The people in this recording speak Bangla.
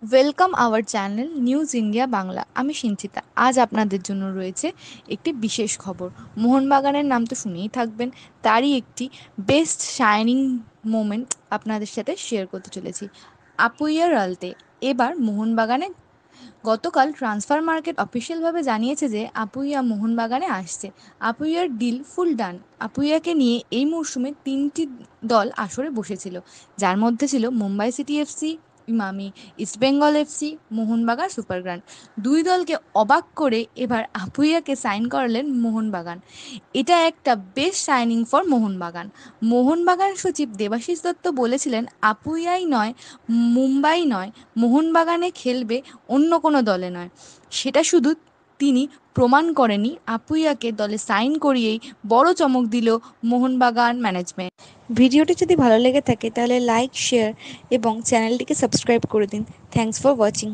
Welcome our channel news India Bangla. আমি সিঞ্চিতা। আজ আপনাদের জন্য রয়েছে একটি বিশেষ খবর। মোহনবাগানের নাম তো শুনেই থাকবেন, তারই একটি বেস্ট শাইনিং মোমেন্ট আপনাদের সাথে শেয়ার করতে চলেছি। আপুইয়া রালতে এবার মোহনবাগানে গতকাল ট্রান্সফার মার্কেট অফিসিয়ালভাবে জানিয়েছে যে আপুইয়া মোহনবাগানে আসছে। আপুইয়ার ডিল ফুল ডান। আপুইয়াকে নিয়ে এই মরশুমে তিনটি দল আসরে বসেছিল, যার মধ্যে ছিল Mumbai city FC, Emami East Bengal FC, Mohun Bagan super grand. দুই দলকে অবাক করে এবার আপুইয়াকে সাইন করালেন মোহনবাগান। এটা একটা best signing for Mohun Bagan. Mohun Bagan সচিব দেবাশিস দত্ত বলেছিলেন, আপুইয়াই নয়, মুম্বাই নয়, মোহনবাগানে খেলবে, অন্য কোনো দলে নয়। সেটা শুধু তিনি প্রমাণ করেনি, আপুইয়াকে দলে সাইন করিয়েই বড় চমক দিল মোহনবাগান ম্যানেজমেন্ট। ভিডিওটি যদি ভালো লেগে থাকে তাহলে লাইক, শেয়ার এবং চ্যানেলটিকে সাবস্ক্রাইব করে দিন। Thanks for watching.